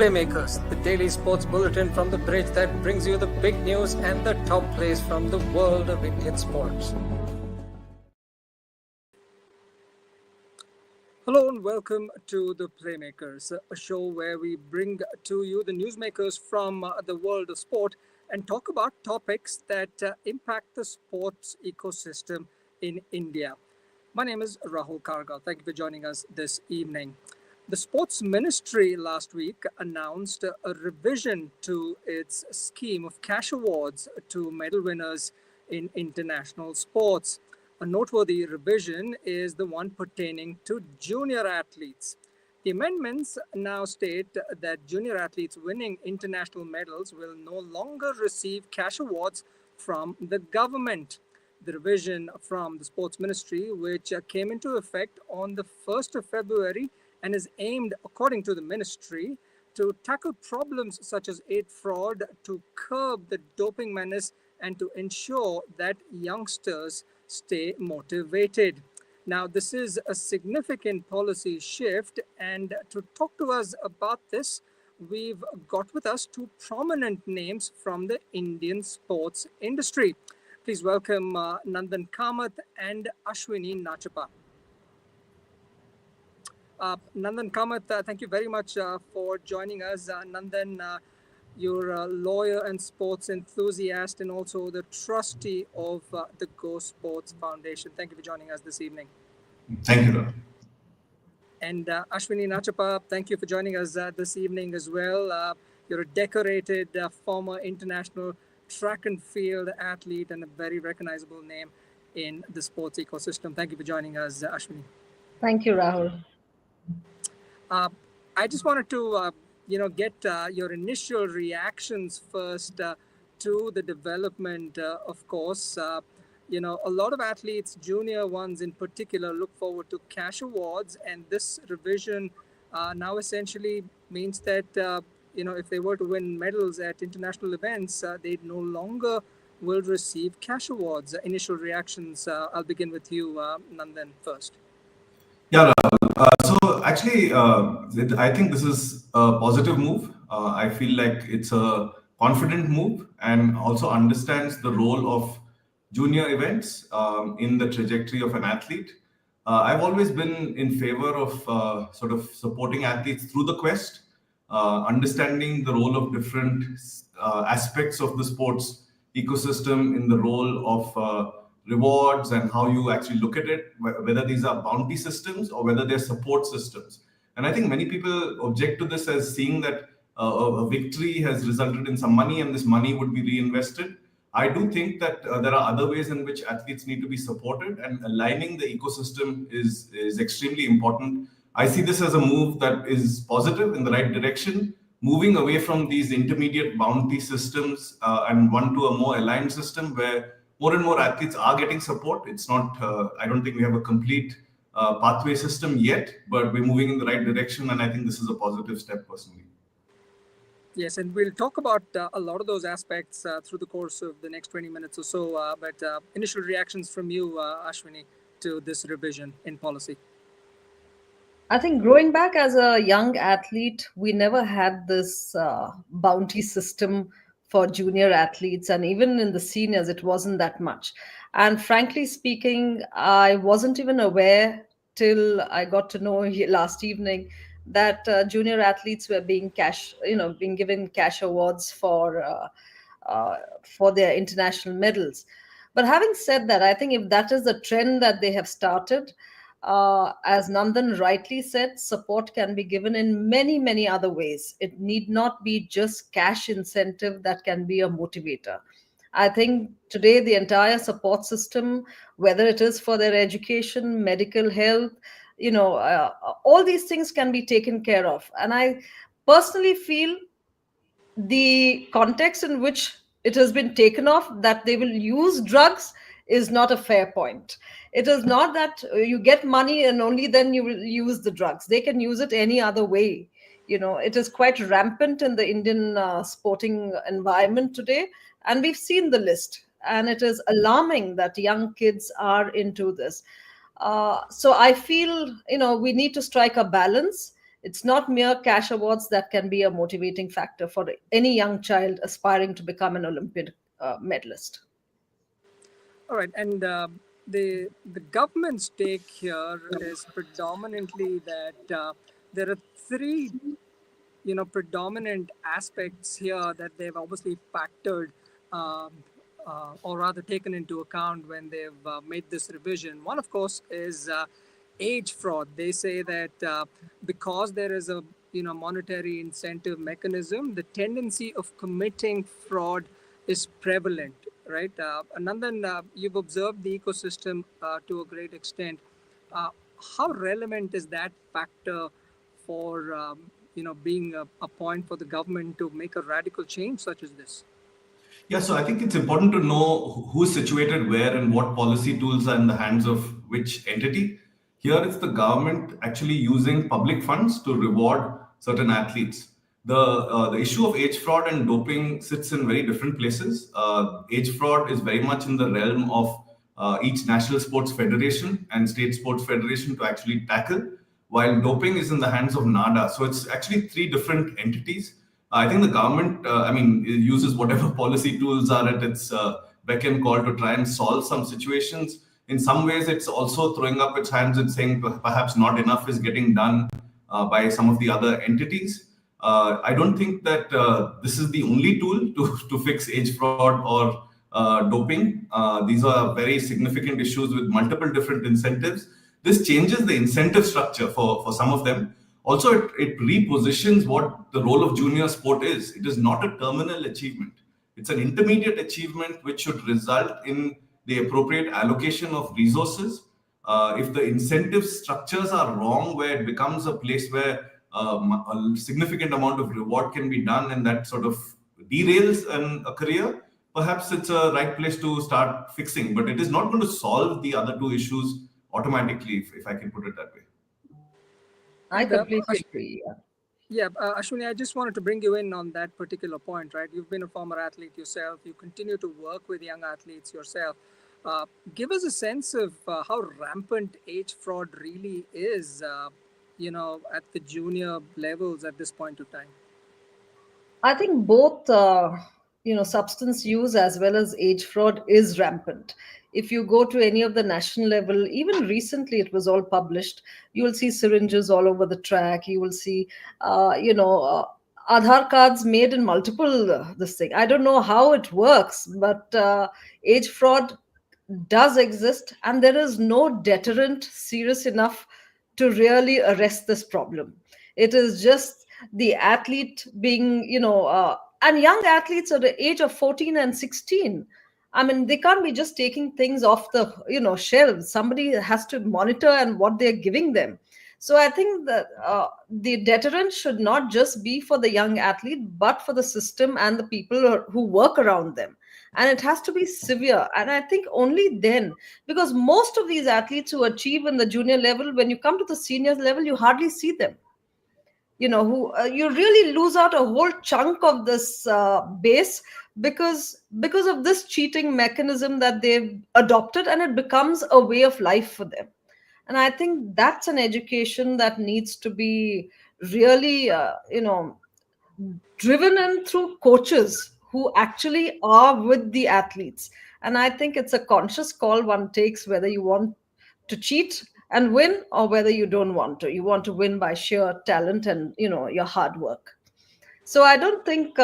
Playmakers, the daily sports bulletin from the bridge that brings you the big news and the top plays from the world of Indian sports. Hello and welcome to the Playmakers, a show where we bring to you the newsmakers from the world of sport and talk about topics that impact the sports ecosystem in India. My name is Rahul Kargal. Thank you for joining us this evening. The Sports Ministry last week announced a revision to its scheme of cash awards to medal winners in international sports. A noteworthy revision is the one pertaining to junior athletes. The amendments now state that junior athletes winning international medals will no longer receive cash awards from the government. The revision from the Sports Ministry, which came into effect on the 1st of February and is aimed, according to the ministry, to tackle problems such as aid fraud, to curb the doping menace, and to ensure that youngsters stay motivated. Now, this is a significant policy shift, and to talk to us about this, we've got with us two prominent names from the Indian sports industry. Please welcome Nandan Kamath and Ashwini Nachappa. Nandan Kamath, thank you very much for joining us. Nandan, you're a lawyer and sports enthusiast and also the trustee of the Go Sports Foundation. Thank you for joining us this evening. Thank you, Rahul. And Ashwini Nachappa, thank you for joining us this evening as well. You're a decorated former international track and field athlete and a very recognizable name in the sports ecosystem. Thank you for joining us, Ashwini. Thank you, Rahul. I just wanted to, get your initial reactions first to the development. Of course, a lot of athletes, junior ones in particular, look forward to cash awards, and this revision now essentially means that if they were to win medals at international events, they no longer will receive cash awards. Initial reactions. I'll begin with you, Nandan, first. Yeah, so actually, I think this is a positive move. I feel like it's a confident move and also understands the role of junior events in the trajectory of an athlete. I've always been in favor of sort of supporting athletes through the quest, understanding the role of different aspects of the sports ecosystem in the role of rewards and how you actually look at it, whether these are bounty systems or whether they're support systems. And I think many people object to this as seeing that a victory has resulted in some money and this money would be reinvested. I do think that there are other ways in which athletes need to be supported, and aligning the ecosystem is extremely important. I see this as a move that is positive in the right direction, moving away from these intermediate bounty systems and one to a more aligned system where more and more athletes are getting support. It's not, I don't think we have a complete pathway system yet, but we're moving in the right direction. And I think this is a positive step personally. Yes, and we'll talk about a lot of those aspects through the course of the next 20 minutes or so. But initial reactions from you, Ashwini, to this revision in policy. I think growing back as a young athlete, we never had this bounty system for junior athletes, and even in the seniors it wasn't that much. And frankly speaking, I wasn't even aware till I got to know last evening that junior athletes were being being given cash awards for their international medals. But having said that, I think if that is the trend that they have started, as Nandan rightly said, support can be given in many, many other ways. It need not be just cash incentive that can be a motivator. I think today the entire support system, whether it is for their education, medical health, all these things can be taken care of. And I personally feel the context in which it has been taken off, that they will use drugs, is not a fair point. It is not that you get money and only then you will use the drugs. They can use it any other way. It is quite rampant in the Indian sporting environment today. And we've seen the list. And it is alarming that young kids are into this. So I feel, we need to strike a balance. It's not mere cash awards that can be a motivating factor for any young child aspiring to become an Olympic medalist. All right, and the government's take here is predominantly that there are three, predominant aspects here that they've obviously factored, um, or rather taken into account when they've made this revision. One, of course, is age fraud. They say that because there is a monetary incentive mechanism, the tendency of committing fraud is prevalent, right? Nandan, you've observed the ecosystem to a great extent. Uh, how relevant is that factor for being a point for the government to make a radical change such as this? Yeah, so I think it's important to know who's situated where and what policy tools are in the hands of which entity. Here it's the government actually using public funds to reward certain athletes. The issue of age fraud and doping sits in very different places. Age fraud is very much in the realm of each national sports federation and state sports federation to actually tackle, while doping is in the hands of NADA. So it's actually three different entities. I think the government, uses whatever policy tools are at its beck and call to try and solve some situations. In some ways, it's also throwing up its hands and saying perhaps not enough is getting done by some of the other entities. I don't think that this is the only tool to fix age fraud or doping. These are very significant issues with multiple different incentives. This changes the incentive structure for some of them. Also, it repositions what the role of junior sport is. It is not a terminal achievement. It's an intermediate achievement which should result in the appropriate allocation of resources. If the incentive structures are wrong, where it becomes a place where a significant amount of reward can be done and that sort of derails a career, perhaps it's a right place to start fixing. But it is not going to solve the other two issues automatically, if I can put it that way. I And completely agree. Yeah. yeah, Ashwini, I just wanted to bring you in on that particular point, right? You've been a former athlete yourself. You continue to work with young athletes yourself. Give us a sense of how rampant age fraud really is, at the junior levels at this point of time. I think both, substance use as well as age fraud is rampant. If you go to any of the national level, even recently it was all published, you will see syringes all over the track. You will see, Aadhaar cards made in multiple this thing. I don't know how it works, but age fraud does exist, and there is no deterrent serious enough to really arrest this problem. It is just the athlete being, and young athletes at the age of 14 and 16. I mean, they can't be just taking things off the, shelves. Somebody has to monitor and what they're giving them. So I think that the deterrent should not just be for the young athlete, but for the system and the people who work around them. And it has to be severe. And I think only then, because most of these athletes who achieve in the junior level, when you come to the seniors level, you hardly see them. Who you really lose out a whole chunk of this base because of this cheating mechanism that they've adopted, and it becomes a way of life for them. And I think that's an education that needs to be really driven in through coaches who actually are with the athletes. And I think it's a conscious call one takes, whether you want to cheat and win or whether you don't want to. You want to win by sheer talent and your hard work. So I don't think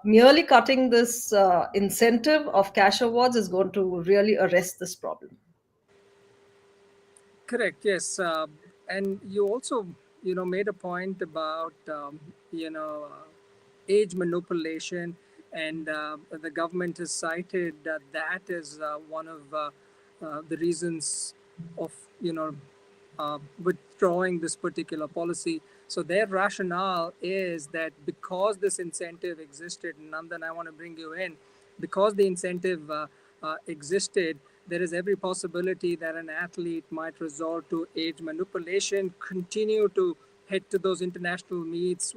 merely cutting this incentive of cash awards is going to really arrest this problem. Correct. Yes, and you also, made a point about, age manipulation, and the government has cited that as one of the reasons of, withdrawing this particular policy. So their rationale is that because this incentive existed, Nandan, I want to bring you in, because the incentive existed, there is every possibility that an athlete might resort to age manipulation, continue to head to those international meets,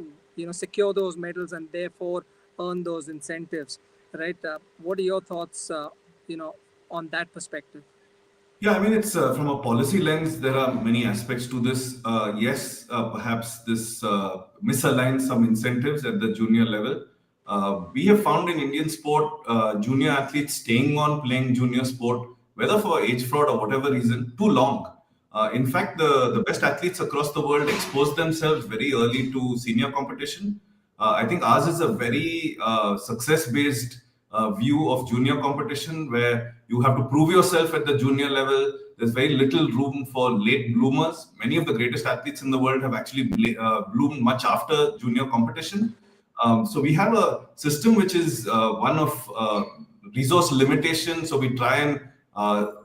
secure those medals, and therefore earn those incentives, right? What are your thoughts, on that perspective? Yeah, I mean, it's from a policy lens, there are many aspects to this. Yes, perhaps this misaligns some incentives at the junior level. We have found in Indian sport, junior athletes staying on playing junior sport, whether for age fraud or whatever reason, too long. In fact, the best athletes across the world expose themselves very early to senior competition. I think ours is a very success based view of junior competition where you have to prove yourself at the junior level. There's very little room for late bloomers. Many of the greatest athletes in the world have actually bloomed much after junior competition. So we have a system which is one of resource limitation. So we try and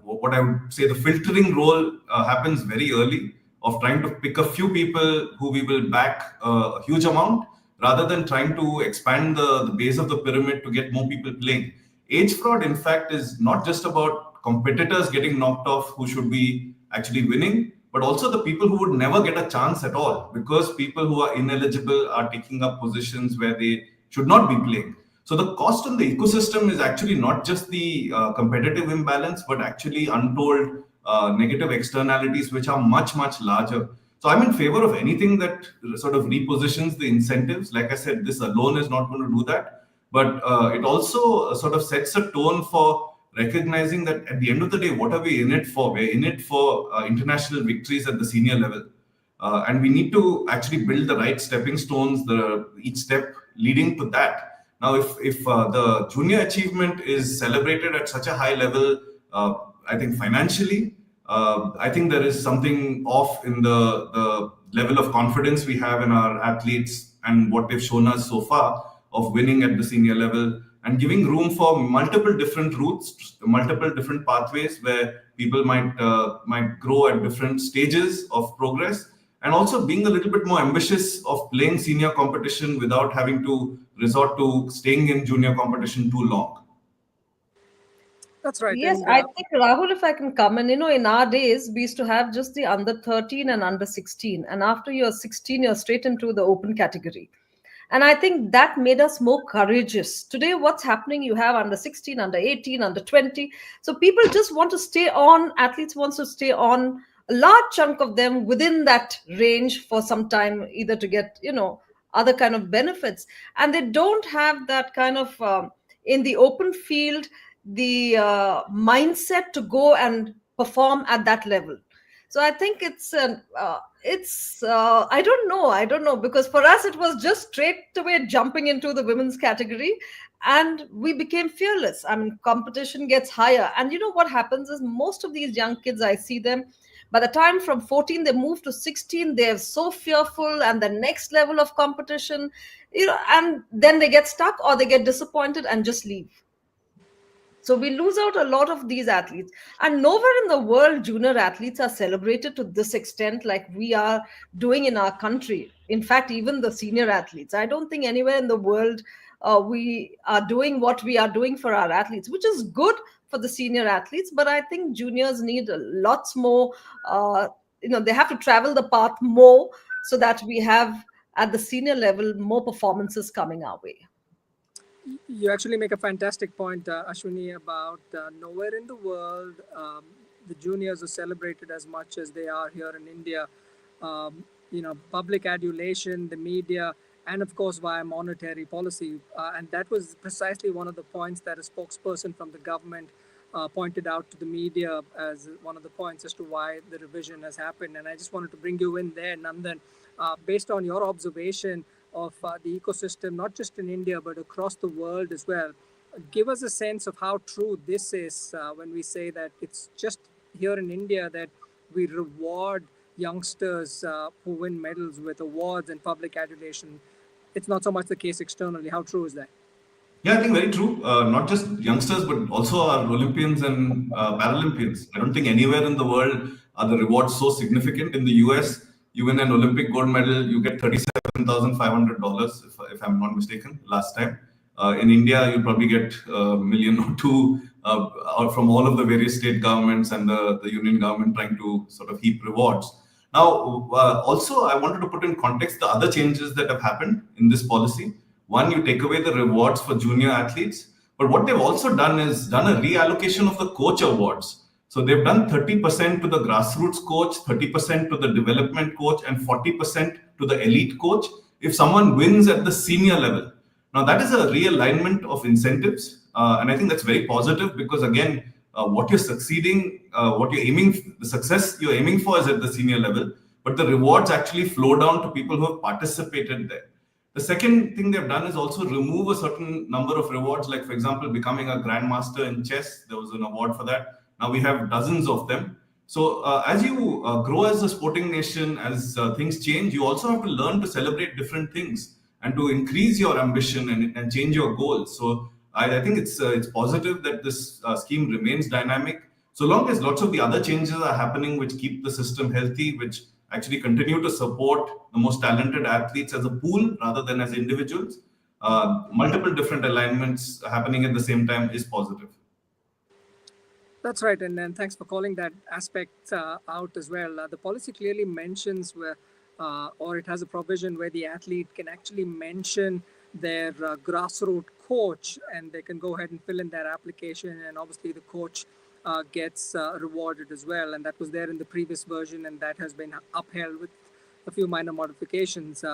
what I would say the filtering role happens very early of trying to pick a few people who we will back a huge amount rather than trying to expand the base of the pyramid to get more people playing. Age fraud, in fact, is not just about competitors getting knocked off who should be actually winning, but also the people who would never get a chance at all because people who are ineligible are taking up positions where they should not be playing. So the cost on the ecosystem is actually not just the competitive imbalance, but actually untold negative externalities, which are much, much larger. So I'm in favor of anything that sort of repositions the incentives. Like I said, this alone is not going to do that, but it also sort of sets a tone for recognizing that at the end of the day, what are we in it for? We're in it for international victories at the senior level. And we need to actually build the right stepping stones, each step leading to that. Now, if the junior achievement is celebrated at such a high level, I think financially, I think there is something off in the level of confidence we have in our athletes and what they've shown us so far of winning at the senior level and giving room for multiple different routes, multiple different pathways where people might grow at different stages of progress, and also being a little bit more ambitious of playing senior competition without having to resort to staying in junior competition too long. That's right. Yes, And I think Rahul, if I can come in, in our days, we used to have just the under 13 and under 16. And after you're 16, you're straight into the open category. And I think that made us more courageous. Today, what's happening? You have under 16, under 18, under 20. So people just want to stay on, athletes want to stay on, a large chunk of them within that range for some time, either to get, other kind of benefits. And they don't have that kind of, in the open field, the mindset to go and perform at that level. So I think I don't know because for us it was just straight away jumping into the women's category, and we became fearless. I mean, competition gets higher, and what happens is most of these young kids, I see them by the time from 14 they move to 16, they're so fearful, and the next level of competition, and then they get stuck or they get disappointed and just leave. So we lose out a lot of these athletes. And nowhere in the world junior athletes are celebrated to this extent like we are doing in our country. In fact, even the senior athletes. I don't think anywhere in the world we are doing what we are doing for our athletes, which is good for the senior athletes. But I think juniors need lots more, they have to travel the path more so that we have at the senior level more performances coming our way. you actually make a fantastic point, Ashwini, about nowhere in the world the juniors are celebrated as much as they are here in India. Public adulation, the media, and of course via monetary policy. And that was precisely one of the points that a spokesperson from the government pointed out to the media as one of the points as to why the revision has happened. And I just wanted to bring you in there, Nandan, based on your observation of the ecosystem, not just in India, but across the world as well. Give us a sense of how true this is when we say that it's just here in India that we reward youngsters who win medals with awards and public adulation. It's not so much the case externally. How true is that? Yeah, I think very true. Not just youngsters, but also our Olympians and Paralympians. I don't think anywhere in the world are the rewards so significant. In the US, you win an Olympic gold medal, you get $37,500, if I'm not mistaken, last time. In India, you'll probably get a million or two from all of the various state governments and the union government trying to sort of heap rewards. Now, also, I wanted to put in context the other changes that have happened in this policy. One, you take away the rewards for junior athletes, but what they've also done is done a reallocation of the coach awards. So they've done 30% to the grassroots coach, 30% to the development coach, and 40% to the elite coach if someone wins at the senior level. Now, that is a realignment of incentives. And I think that's very positive because, again, what you're succeeding, what you're aiming, the success you're aiming for is at the senior level, but the rewards actually flow down to people who have participated there. The second thing they've done is also remove a certain number of rewards, like, for example, becoming a grandmaster in chess. There was an award for that. Now we have dozens of them. So as you grow as a sporting nation, as things change, you also have to learn to celebrate different things and to increase your ambition and change your goals. So I think it's positive that this scheme remains dynamic. So long as lots of the other changes are happening, which keep the system healthy, which actually continue to support the most talented athletes as a pool rather than as individuals, multiple different alignments happening at the same time is positive. That's right, and thanks for calling that aspect out as well. The policy clearly mentions where, or it has a provision where the athlete can actually mention their grassroots coach, and they can go ahead and fill in their application, and obviously the coach gets rewarded as well. And that was there in the previous version, and that has been upheld with a few minor modifications.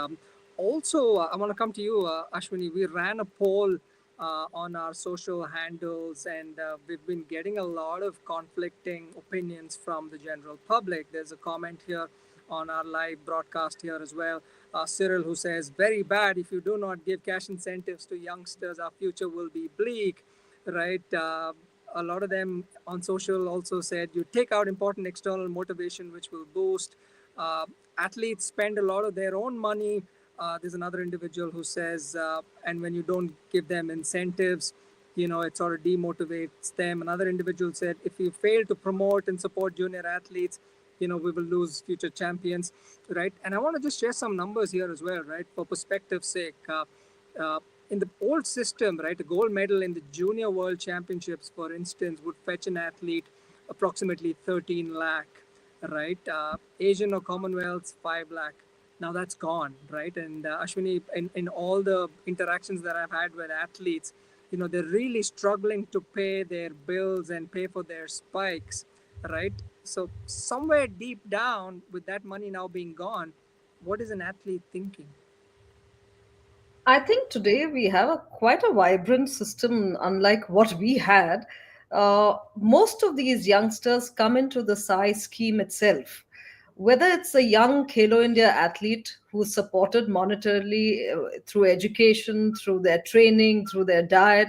Also, I want to come to you, Ashwini. We ran a poll on our social handles, and we've been getting a lot of conflicting opinions from the general public. There's a comment here on our live broadcast here as well. Cyril, who says, very bad. If you do not give cash incentives to youngsters, our future will be bleak, right? A lot of them on social also said you take out important external motivation, which will boost. Athletes spend a lot of their own money. There's another individual who says, and when you don't give them incentives, it sort of demotivates them. Another individual said, if you fail to promote and support junior athletes, we will lose future champions, right? And I want to just share some numbers here as well, right? For perspective's sake, in the old system, right, a gold medal in the junior world championships, for instance, would fetch an athlete approximately 13 lakh, right? Asian or Commonwealths, 5 lakh. Now that's gone, right? And Ashwini, in all the interactions that I've had with athletes, they're really struggling to pay their bills and pay for their spikes, right? So somewhere deep down, with that money now being gone, what is an athlete thinking? I think today we have quite a vibrant system, unlike what we had. Most of these youngsters come into the SAI scheme itself. Whether it's a young Khelo India athlete who's supported monetarily through education, through their training, through their diet,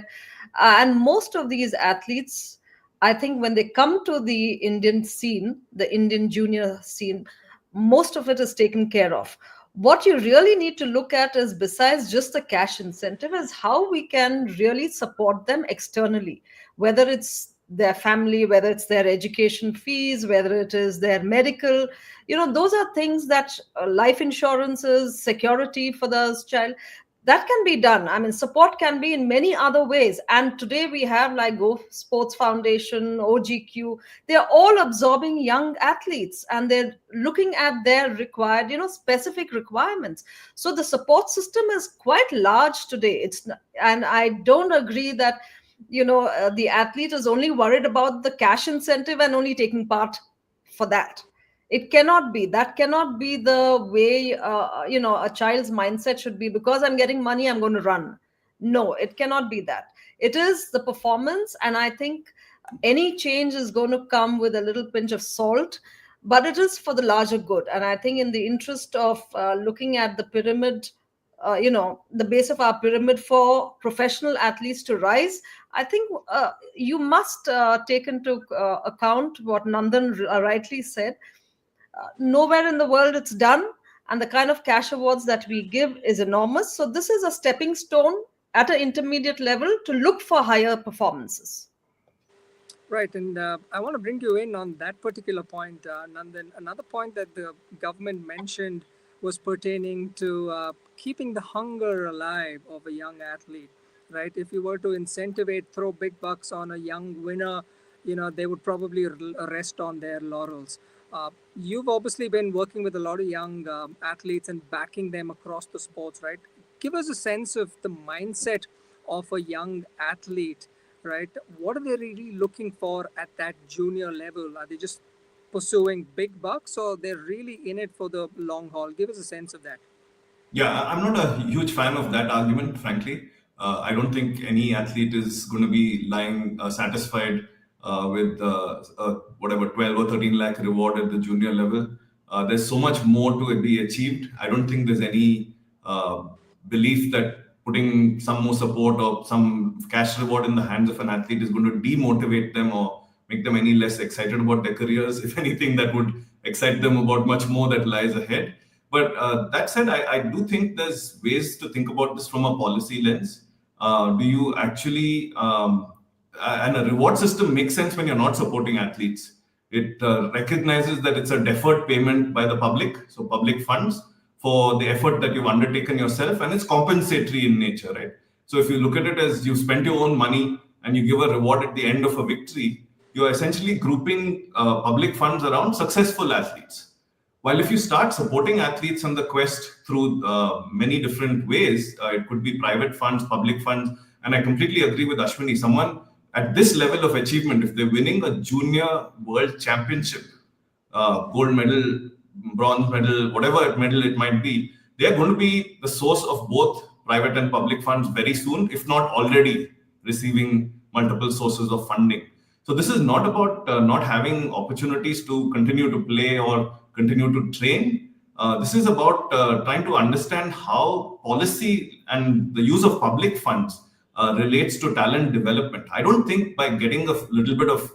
and most of these athletes, I think when they come to the Indian scene, the Indian junior scene, most of it is taken care of. What you really need to look at is, besides just the cash incentive, is how we can really support them externally, whether it's their family, whether it's their education fees, whether it is their medical. Those are things that life insurances, security for the child, that can be done. I mean, support can be in many other ways. And today we have like Go Sports Foundation, OGQ. They're all absorbing young athletes, and they're looking at their required, specific requirements. So the support system is quite large today. And I don't agree that, the athlete is only worried about the cash incentive and only taking part for that. It cannot be. That cannot be the way a child's mindset should be. Because I'm getting money, I'm going to run. No, it cannot be that. It is the performance, and I think any change is going to come with a little pinch of salt, but it is for the larger good. And I think in the interest of looking at the pyramid, the base of our pyramid for professional athletes to rise, I think you must take into account what Nandan rightly said. Nowhere in the world it's done, and the kind of cash awards that we give is enormous. So this is a stepping stone at an intermediate level to look for higher performances. Right, and I want to bring you in on that particular point, Nandan. Another point that the government mentioned was pertaining to keeping the hunger alive of a young athlete, right? If you were to incentivate, throw big bucks on a young winner, they would probably rest on their laurels. You've obviously been working with a lot of young athletes and backing them across the sports, right? Give us a sense of the mindset of a young athlete right? What are they really looking for at that junior level? Are they just pursuing big bucks, or they're really in it for the long haul? Give us a sense of that. Yeah, I'm not a huge fan of that argument, frankly. I don't think any athlete is going to be lying satisfied with whatever 12 or 13 lakh reward at the junior level. There's so much more to be achieved. I don't think there's any uh, belief that putting some more support or some cash reward in the hands of an athlete is going to demotivate them or make them any less excited about their careers. If anything, that would excite them about much more that lies ahead. But that said, I do think there's ways to think about this from a policy lens. Do you actually, and a reward system makes sense when you're not supporting athletes. It recognizes that it's a deferred payment by the public, so public funds, for the effort that you've undertaken yourself, and it's compensatory in nature, right? So if you look at it as you spent your own money and you give a reward at the end of a victory, you're essentially grouping public funds around successful athletes. While if you start supporting athletes on the quest through many different ways, it could be private funds, public funds, and I completely agree with Ashwini. Someone at this level of achievement, if they're winning a junior world championship, gold medal, bronze medal, whatever medal it might be, they are going to be the source of both private and public funds very soon, if not already receiving multiple sources of funding. So this is not about not having opportunities to continue to play or continue to train. This is about trying to understand how policy and the use of public funds relates to talent development. I don't think by getting a little bit of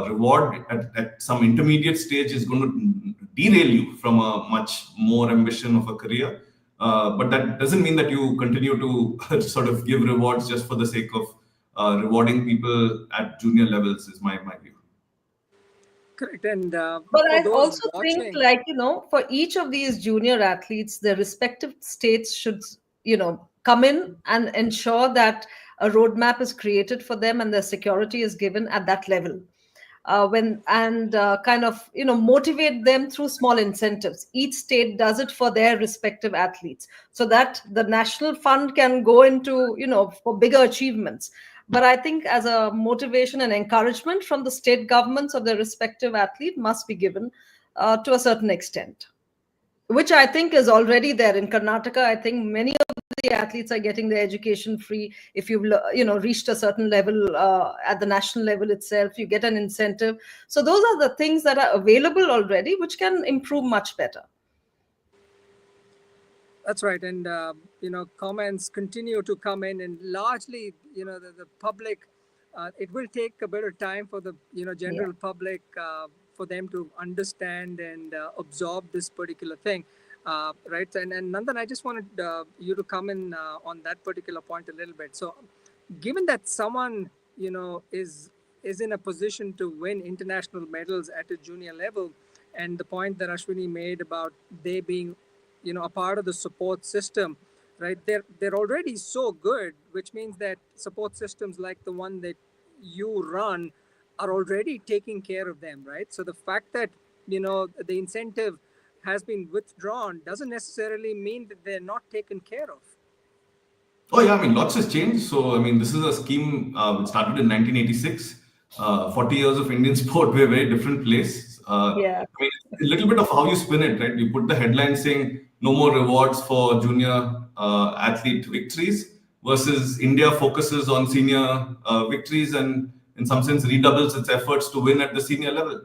reward at some intermediate stage is going to derail you from a much more ambition of a career. But that doesn't mean that you continue to sort of give rewards just for the sake of rewarding people at junior levels, is my view. Correct. And But for I those also think, watching, like, for each of these junior athletes, their respective states should, come in and ensure that a roadmap is created for them and their security is given at that level. When and kind of motivate them through small incentives. Each state does it for their respective athletes, so that the national fund can go into for bigger achievements. But I think as a motivation and encouragement from the state governments of their respective athlete must be given to a certain extent, which I think is already there in Karnataka. I think many of the athletes are getting their education free. If you've reached a certain level at the national level itself, you get an incentive. So those are the things that are available already, which can improve much better. that's right. And comments continue to come in, and largely, the public. It will take a bit of time for the Yeah. general public for them to understand and absorb this particular thing, right? And Nandan, I just wanted you to come in on that particular point a little bit. So, given that someone is in a position to win international medals at a junior level, and the point that Ashwini made about they being a part of the support system, right? They're already so good, which means that support systems like the one that you run are already taking care of them, right? So the fact that the incentive has been withdrawn doesn't necessarily mean that they're not taken care of. Oh yeah, I mean, lots has changed. So I mean, this is a scheme which started in 1986. 40 years of Indian sport, we're a very different place. Yeah. I mean, a little bit of how you spin it, right? You put the headline saying no more rewards for junior athlete victories versus India focuses on senior victories and in some sense redoubles its efforts to win at the senior level.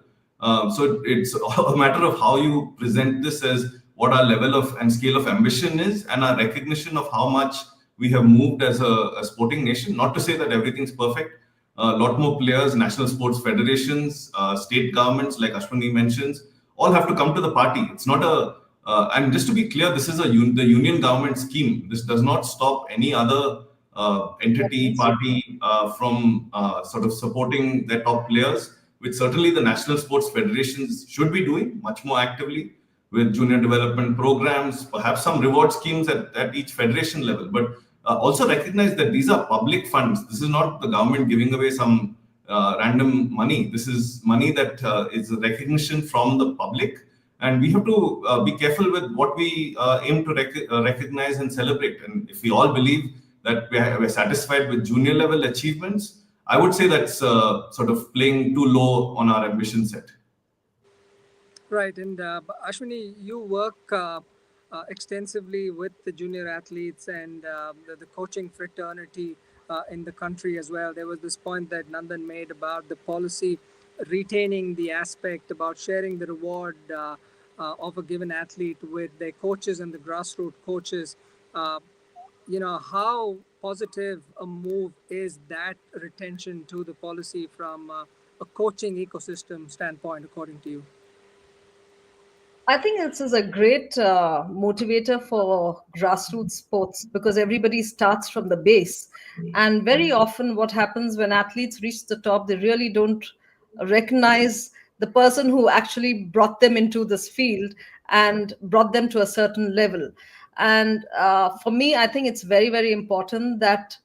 So it's a matter of how you present this as what our level of and scale of ambition is and our recognition of how much we have moved as a sporting nation. Not to say that everything's perfect. A lot more players, national sports federations, state governments, like Ashwini mentions, all have to come to the party. It's not and just to be clear, this is the union government scheme. This does not stop any other entity, party from sort of supporting their top players, which certainly the national sports federations should be doing much more actively with junior development programs, perhaps some reward schemes at each federation level. But also recognize that these are public funds. This is not the government giving away some random money. This is money that is a recognition from the public. And we have to be careful with what we aim to recognize and celebrate. And if we all believe that we're satisfied with junior level achievements, I would say that's sort of playing too low on our ambition set. Right. And Ashwini, you work extensively with the junior athletes and the coaching fraternity in the country as well. There was this point that Nandan made about the policy retaining the aspect about sharing the reward of a given athlete with their coaches and the grassroots coaches. Uh, how positive a move is that retention to the policy from a coaching ecosystem standpoint, according to you? I think this is a great motivator for grassroots sports because everybody starts from the base. And very often, what happens when athletes reach the top, they really don't recognize the person who actually brought them into this field and brought them to a certain level. And for me, I think it's very, very important that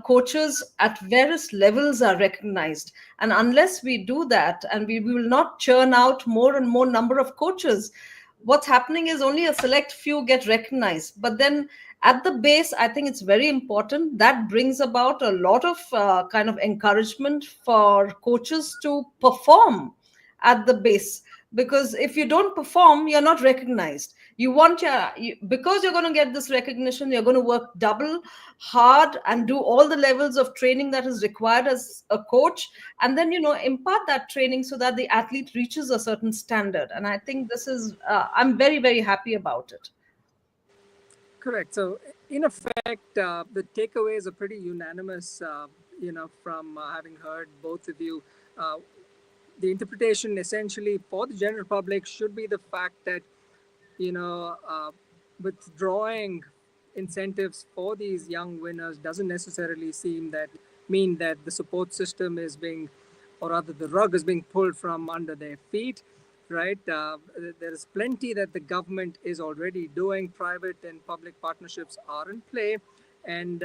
coaches at various levels are recognized, and unless we do that and we will not churn out more and more number of coaches, what's happening is only a select few get recognized. But then at the base, I think it's very important that brings about a lot of kind of encouragement for coaches to perform at the base, because if you don't perform, you're not recognized. Because you're going to get this recognition, you're going to work double hard and do all the levels of training that is required as a coach, and then impart that training so that the athlete reaches a certain standard. And I think this is I'm very, very happy about it. Correct. So, in effect, the takeaways are pretty unanimous, from having heard both of you. Uh, the interpretation essentially for the general public should be the fact that, withdrawing incentives for these young winners doesn't necessarily mean that the support system is being, or rather the rug is being pulled from under their feet, right? There is plenty that the government is already doing. Private and public partnerships are in play. And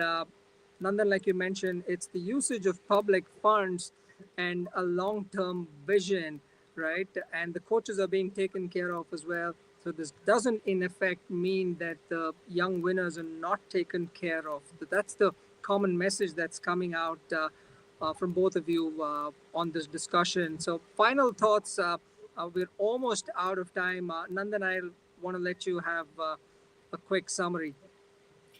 Nandan, like you mentioned, it's the usage of public funds and a long-term vision, right? And the coaches are being taken care of as well. So this doesn't, in effect, mean that the young winners are not taken care of. That's the common message that's coming out from both of you on this discussion. So, final thoughts. We're almost out of time. Nandan, I want to let you have a quick summary.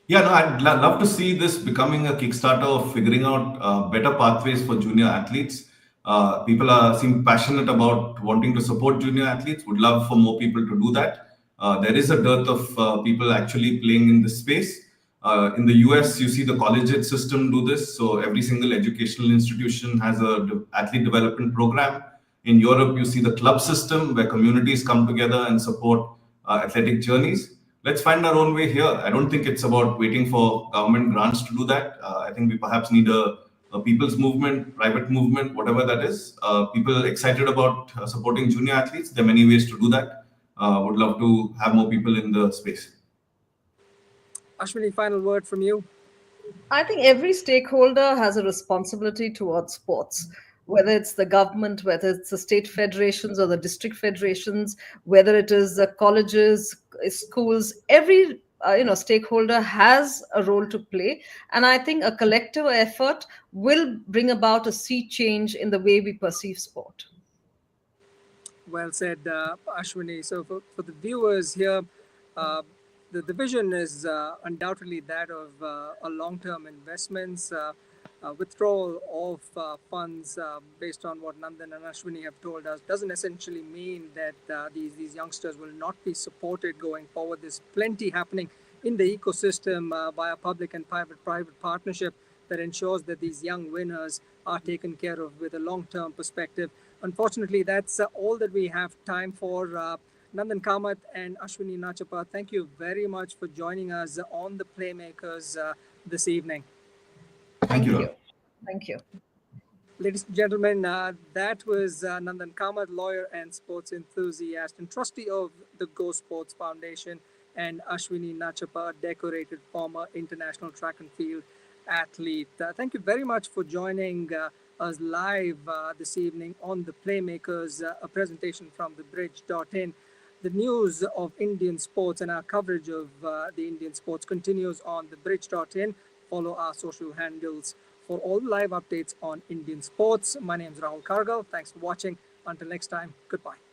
Yeah, no, I'd love to see this becoming a Kickstarter of figuring out better pathways for junior athletes. People seem passionate about wanting to support junior athletes. Would love for more people to do that. There is a dearth of people actually playing in this space. In the US, you see the collegiate system do this. So every single educational institution has a athlete development program. In Europe, you see the club system where communities come together and support athletic journeys. Let's find our own way here. I don't think it's about waiting for government grants to do that. I think we perhaps need a people's movement, private movement, whatever that is. People excited about supporting junior athletes. There are many ways to do that. Would love to have more people in the space. Ashwini, final word from you. I think every stakeholder has a responsibility towards sports, whether it's the government, whether it's the state federations or the district federations, whether it is the colleges, schools. Every stakeholder has a role to play, and I think a collective effort will bring about a sea change in the way we perceive sport. Well said, Ashwini. So for the viewers here, the vision is undoubtedly that of a long-term investments, withdrawal of funds based on what Nandan and Ashwini have told us doesn't essentially mean that these youngsters will not be supported going forward. There's plenty happening in the ecosystem via public and private partnership that ensures that these young winners are taken care of with a long-term perspective. Unfortunately, that's all that we have time for. Nandan Kamath and Ashwini Nachappa, thank you very much for joining us on the Playmakers this evening. Thank you. Thank you. Ladies and gentlemen, that was Nandan Kamath, lawyer and sports enthusiast and trustee of the Go Sports Foundation, and Ashwini Nachappa, decorated former international track and field athlete. Thank you very much for joining us live this evening on the Playmakers, a presentation from thebridge.in. The news of Indian sports and our coverage of the Indian sports continues on thebridge.in. Follow our social handles for all live updates on Indian sports. My name is Rahul Kargal. Thanks for watching. Until next time, goodbye.